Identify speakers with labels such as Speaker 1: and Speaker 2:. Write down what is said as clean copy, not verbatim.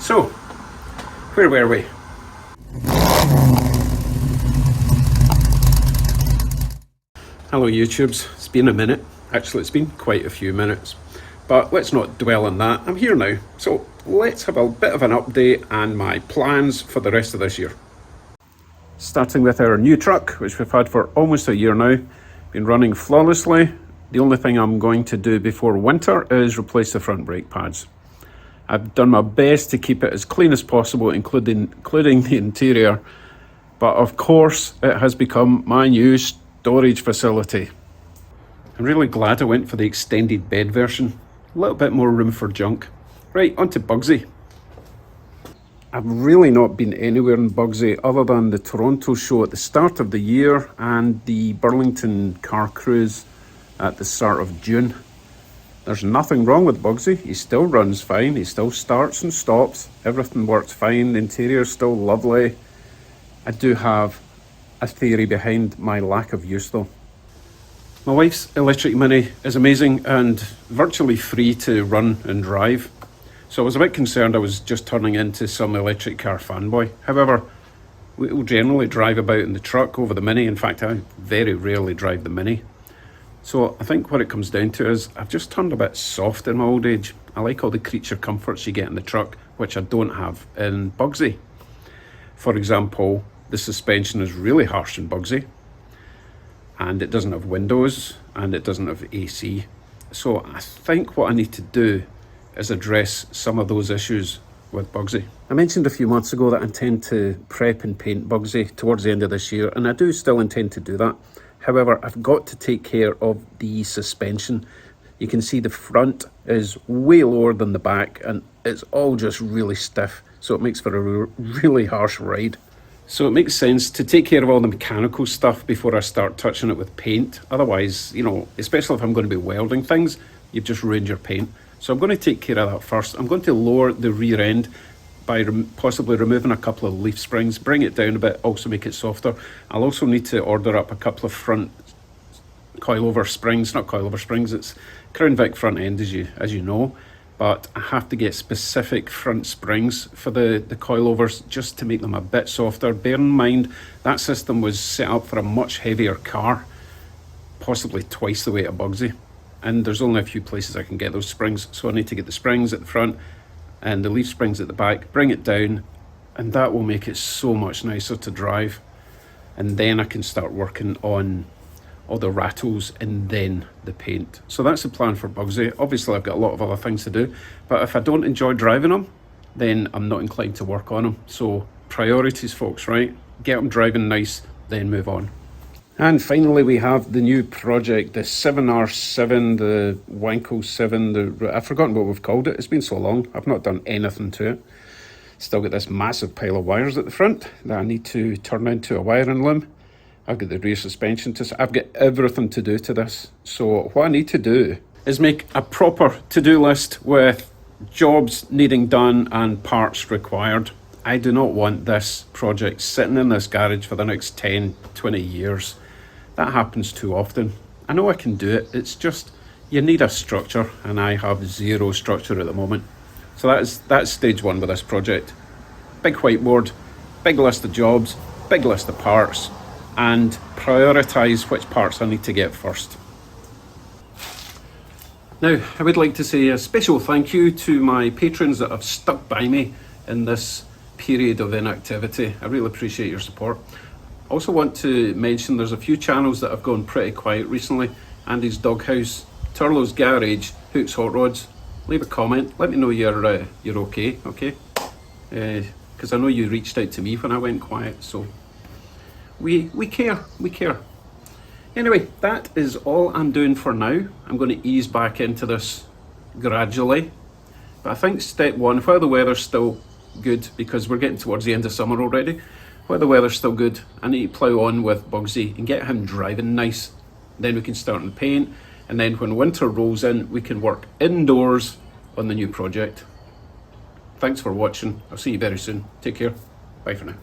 Speaker 1: So, where were we? Hello YouTubes, it's been a minute. Actually, it's been quite a few minutes. But let's not dwell on that. I'm here now. So let's have a bit of an update and my plans for the rest of this year. Starting with our new truck, which we've had for almost a year now. Been running flawlessly. The only thing I'm going to do before winter is replace the front brake pads. I've done my best to keep it as clean as possible, including the interior. But of course, it has become my new storage facility. I'm really glad I went for the extended bed version. A little bit more room for junk. Right, on to Bugsy. I've really not been anywhere in Bugsy other than the Toronto show at the start of the year and the Burlington car cruise at the start of June. There's nothing wrong with Bugsy. He still runs fine. He still starts and stops. Everything works fine. The interior's still lovely. I do have a theory behind my lack of use though. My wife's electric Mini is amazing and virtually free to run and drive. So I was a bit concerned I was just turning into some electric car fanboy. However, we will generally drive about in the truck over the Mini. In fact, I very rarely drive the Mini. So I think what it comes down to is I've just turned a bit soft in my old age. I like all the creature comforts you get in the truck, which I don't have in Bugsy. For example, the suspension is really harsh in Bugsy, and it doesn't have windows, and it doesn't have AC. So I think what I need to do is address some of those issues with Bugsy. I mentioned a few months ago that I intend to prep and paint Bugsy towards the end of this year, and I do still intend to do that. However, I've got to take care of the suspension. You can see the front is way lower than the back, and it's all just really stiff, so it makes for a really harsh ride. So it makes sense to take care of all the mechanical stuff before I start touching it with paint. Otherwise, you know, especially if I'm going to be welding things, you've just ruined your paint. So I'm going to take care of that first. I'm going to lower the rear end by possibly removing a couple of leaf springs, bring it down a bit, also make it softer. I'll also need to order up a couple of front coilover springs, not coilover springs, it's Crown Vic front end as you know, but I have to get specific front springs for the coilovers just to make them a bit softer. Bear in mind, that system was set up for a much heavier car, possibly twice the weight of Bugsy, and there's only a few places I can get those springs, so I need to get the springs at the front and the leaf springs at the back, bring it down, and that will make it so much nicer to drive. And then I can start working on all the rattles and then the paint. So that's the plan for Bugsy. Obviously I've got a lot of other things to do, but if I don't enjoy driving them, then I'm not inclined to work on them. So priorities, folks, right? Get them driving nice, then move on. And finally, we have the new project, the 7R7, the Wanko 7, I've forgotten what we've called it. It's been so long, I've not done anything to it. Still got this massive pile of wires at the front that I need to turn into a wiring loom. I've got the rear suspension I've got everything to do to this. So what I need to do is make a proper to-do list with jobs needing done and parts required. I do not want this project sitting in this garage for the next 10, 20 years. That happens too often. I know I can do it, it's just you need a structure, and I have zero structure at the moment. So that's stage one with this project. Big whiteboard, big list of jobs, big list of parts, and prioritise which parts I need to get first. Now, I would like to say a special thank you to my patrons that have stuck by me in this period of inactivity. I really appreciate your support. I also want to mention there's a few channels that have gone pretty quiet recently. Andy's Doghouse, Turlo's Garage, Hook's Hot Rods. Leave a comment, let me know you're okay? Because I know you reached out to me when I went quiet, so we care. Anyway, that is all I'm doing for now. I'm going to ease back into this gradually. But I think step one, while the weather's still good, because we're getting towards the end of summer already, while the weather's still good, I need to plough on with Bugsy and get him driving nice. Then we can start on the paint, and then when winter rolls in, we can work indoors on the new project. Thanks for watching. I'll see you very soon. Take care. Bye for now.